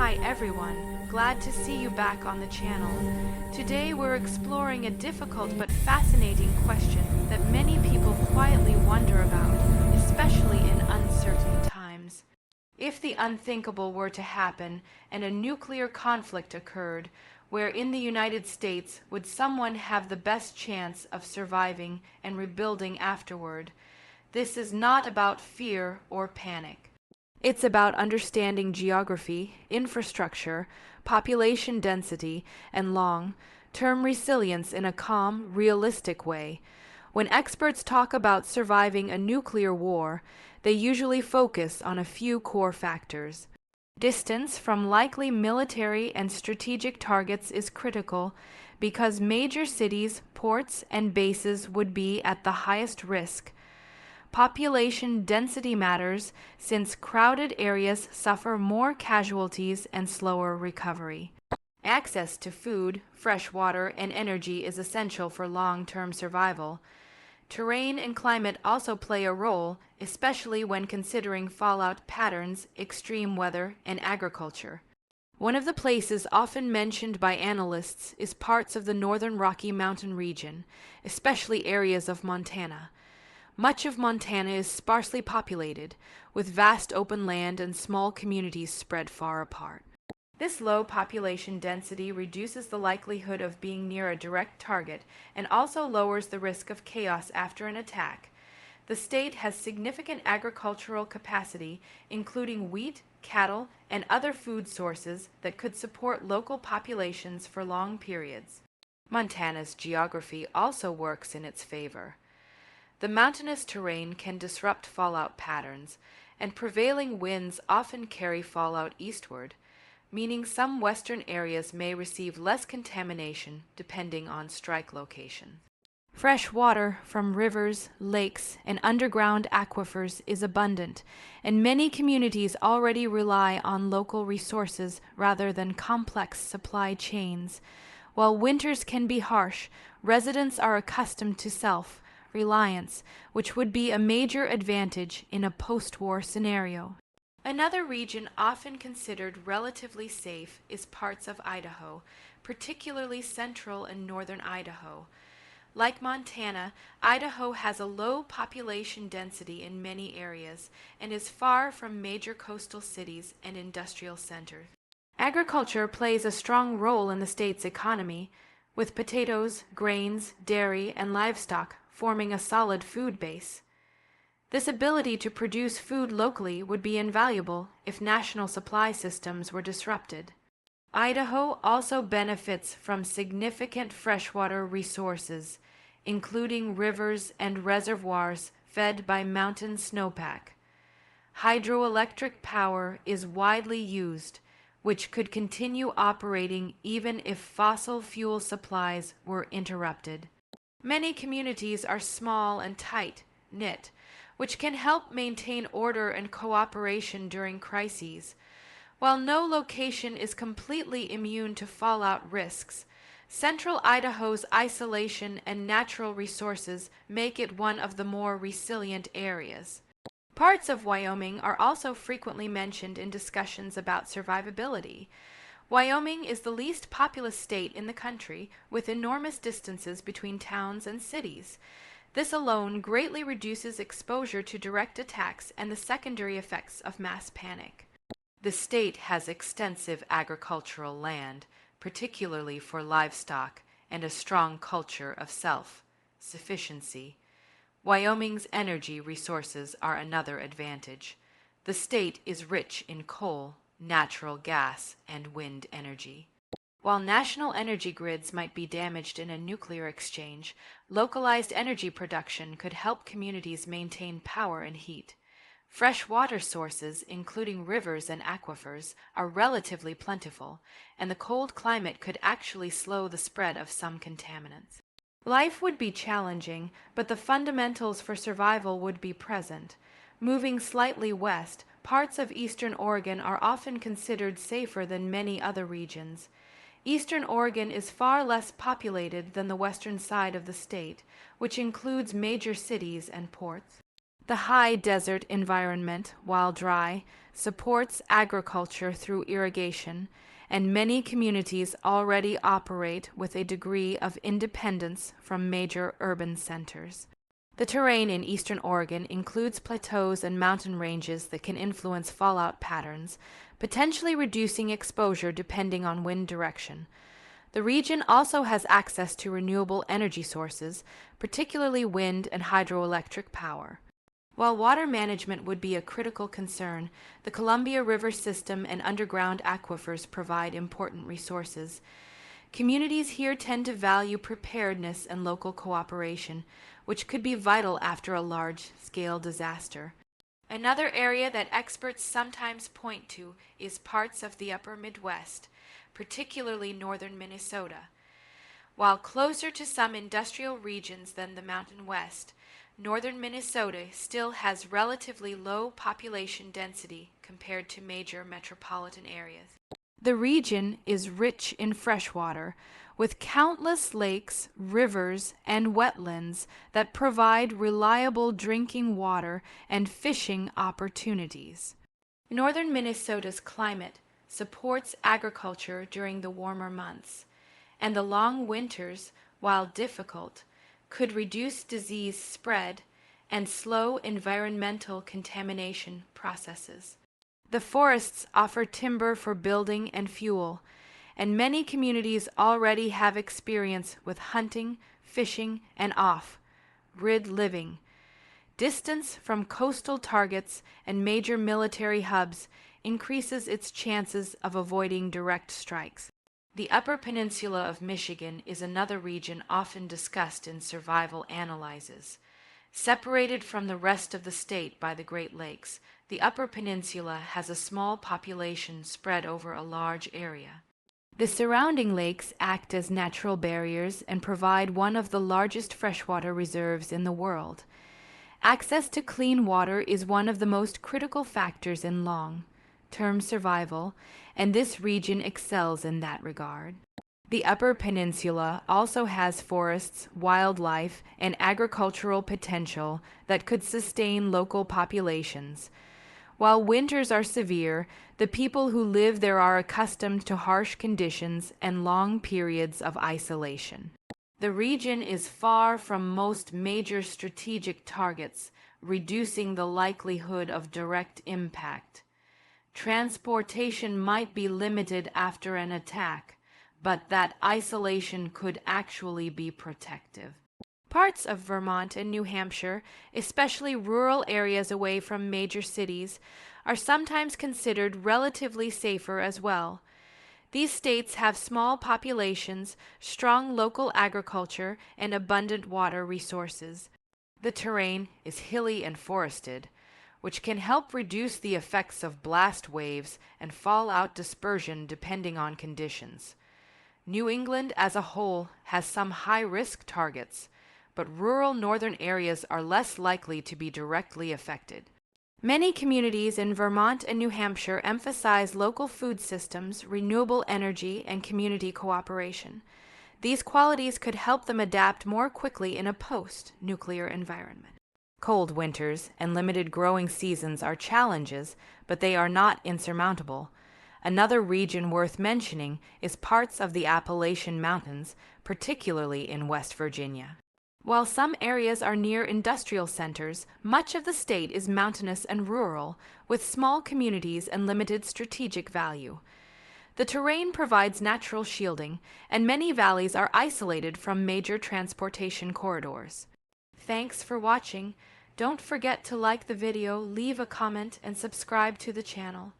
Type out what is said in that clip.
Hi everyone, glad to see you back on the channel. Today we're exploring a difficult but fascinating question that many people quietly wonder about, especially in uncertain times. If the unthinkable were to happen and a nuclear conflict occurred, where in the United States would someone have the best chance of surviving and rebuilding afterward? This is not about fear or panic. It's about understanding geography, infrastructure, population density, and long-term resilience in a calm, realistic way. When experts talk about surviving a nuclear war, they usually focus on a few core factors. Distance from likely military and strategic targets is critical because major cities, ports, and bases would be at the highest risk. Population density matters since crowded areas suffer more casualties and slower recovery. Access to food, fresh water, and energy is essential for long-term survival. Terrain and climate also play a role, especially when considering fallout patterns, extreme weather, and agriculture. One of the places often mentioned by analysts is parts of the northern Rocky Mountain region, especially areas of Montana. Much of Montana is sparsely populated, with vast open land and small communities spread far apart. This low population density reduces the likelihood of being near a direct target and also lowers the risk of chaos after an attack. The state has significant agricultural capacity, including wheat, cattle, and other food sources that could support local populations for long periods. Montana's geography also works in its favor. The mountainous terrain can disrupt fallout patterns, and prevailing winds often carry fallout eastward, meaning some western areas may receive less contamination depending on strike location. Fresh water from rivers, lakes, and underground aquifers is abundant, and many communities already rely on local resources rather than complex supply chains. While winters can be harsh, residents are accustomed to self-reliance, which would be a major advantage in a post-war scenario. Another region often considered relatively safe is parts of Idaho, particularly central and northern Idaho. Like Montana, Idaho has a low population density in many areas and is far from major coastal cities and industrial centers. Agriculture plays a strong role in the state's economy, with potatoes, grains, dairy, and livestock forming a solid food base. This ability to produce food locally would be invaluable if national supply systems were disrupted. Idaho also benefits from significant freshwater resources, including rivers and reservoirs fed by mountain snowpack. Hydroelectric power is widely used, which could continue operating even if fossil fuel supplies were interrupted. Many communities are small and tight-knit, which can help maintain order and cooperation during crises. While no location is completely immune to fallout risks, central Idaho's isolation and natural resources make it one of the more resilient areas. Parts of Wyoming are also frequently mentioned in discussions about survivability. Wyoming is the least populous state in the country, with enormous distances between towns and cities. This alone greatly reduces exposure to direct attacks and the secondary effects of mass panic. The state has extensive agricultural land, particularly for livestock, and a strong culture of self-sufficiency. Wyoming's energy resources are another advantage. The state is rich in coal, natural gas, and wind energy. While national energy grids might be damaged in a nuclear exchange, localized energy production could help communities maintain power and heat. Fresh water sources, including rivers and aquifers, are relatively plentiful, and the cold climate could actually slow the spread of some contaminants. Life would be challenging, but the fundamentals for survival would be present. Moving slightly west, parts of eastern Oregon are often considered safer than many other regions. Eastern Oregon is far less populated than the western side of the state, which includes major cities and ports. The high desert environment, while dry, supports agriculture through irrigation, and many communities already operate with a degree of independence from major urban centers. The terrain in eastern Oregon includes plateaus and mountain ranges that can influence fallout patterns, potentially reducing exposure depending on wind direction. The region also has access to renewable energy sources, particularly wind and hydroelectric power. While water management would be a critical concern, the Columbia River system and underground aquifers provide important resources. Communities here tend to value preparedness and local cooperation, which could be vital after a large-scale disaster. Another area that experts sometimes point to is parts of the upper Midwest, particularly northern Minnesota. While closer to some industrial regions than the Mountain West, northern Minnesota still has relatively low population density compared to major metropolitan areas. The region is rich in freshwater, with countless lakes, rivers, and wetlands that provide reliable drinking water and fishing opportunities. Northern Minnesota's climate supports agriculture during the warmer months, and the long winters, while difficult, could reduce disease spread and slow environmental contamination processes. The forests offer timber for building and fuel, and many communities already have experience with hunting, fishing, and off-grid living. Distance from coastal targets and major military hubs increases its chances of avoiding direct strikes. The Upper Peninsula of Michigan is another region often discussed in survival analyses. Separated from the rest of the state by the Great Lakes, the Upper Peninsula has a small population spread over a large area. The surrounding lakes act as natural barriers and provide one of the largest freshwater reserves in the world. Access to clean water is one of the most critical factors in long-term survival, and this region excels in that regard. The Upper Peninsula also has forests, wildlife, and agricultural potential that could sustain local populations. While winters are severe, the people who live there are accustomed to harsh conditions and long periods of isolation. The region is far from most major strategic targets, reducing the likelihood of direct impact. Transportation might be limited after an attack, but that isolation could actually be protective. Parts of Vermont and New Hampshire, especially rural areas away from major cities, are sometimes considered relatively safer as well. These states have small populations, strong local agriculture, and abundant water resources. The terrain is hilly and forested, which can help reduce the effects of blast waves and fallout dispersion depending on conditions. New England as a whole has some high-risk targets, but rural northern areas are less likely to be directly affected. Many communities in Vermont and New Hampshire emphasize local food systems, renewable energy, and community cooperation. These qualities could help them adapt more quickly in a post-nuclear environment. Cold winters and limited growing seasons are challenges, but they are not insurmountable. Another region worth mentioning is parts of the Appalachian Mountains, particularly in West Virginia. While some areas are near industrial centers, much of the state is mountainous and rural, with small communities and limited strategic value. The terrain provides natural shielding, and many valleys are isolated from major transportation corridors. Thanks for watching. Don't forget to like the video, leave a comment, and subscribe to the channel.